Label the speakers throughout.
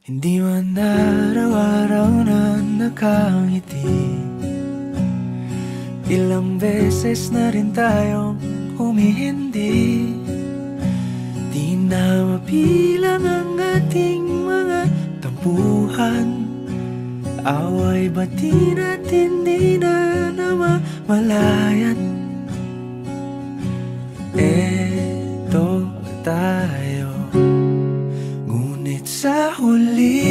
Speaker 1: Hindi man araw-araw na nakangiti. Ilang beses na rin tayong humihindi. Di na mapilang ang ating mga tampuhan. Away bati natin di na namamalayan. Eto tayo, ngunit sa huli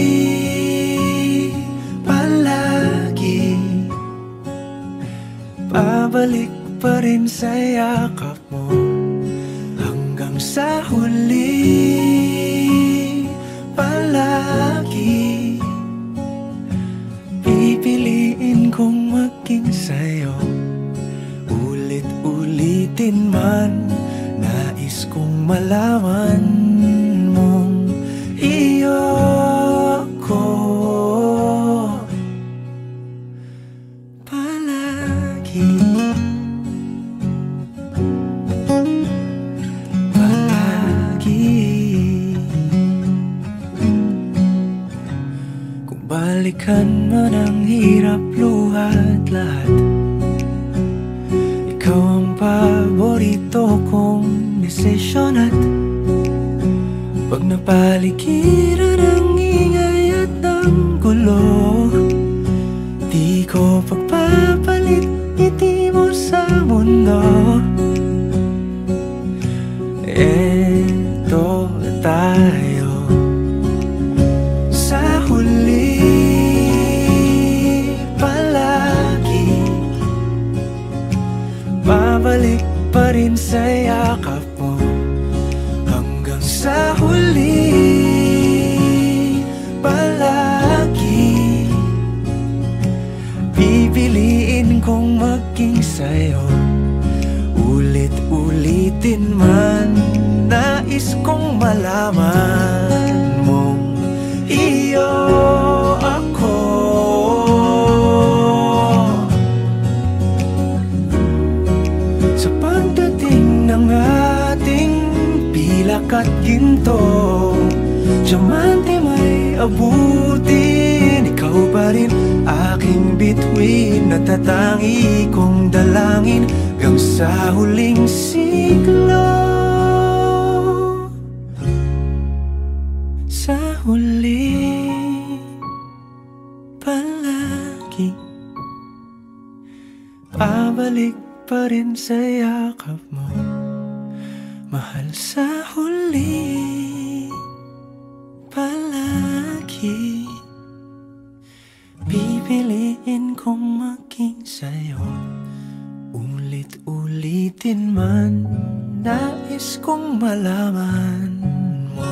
Speaker 1: palagi pabalik pa rin sa yakap mo. Hanggang sa huli palagi pipiliin kong maging sa'yo. Ulit-ulitin man, nais kong malaman mong iyo ako palagi. Kung balikan man ang hirap, luhat lahat, ikaw ang paborito kong desisyon. At pag napaligiran ang ingay at ng gulo, di ko pagpapalit ngiti mo sa mundo. Eto tayo sa huli palagi, babalik pa rin sa yakap mo. Hanggang sa huli palagi pipiliin kong maging sa'yo. Ulit-ulitin man, nais kong malaman mong iyo ako. Sa pagdating ng ating pilak at ginto, diamante may abutin, ikaw pa rin aking bituin. Natatangi kong dalangin hanggang sa huling siglo. Sa huli palagi pabalik pa rin sa yakap mo, mahal. Sa huli palagi pipiliin kong maging sa'yo. Ulit-ulitin man, nais kong malaman mo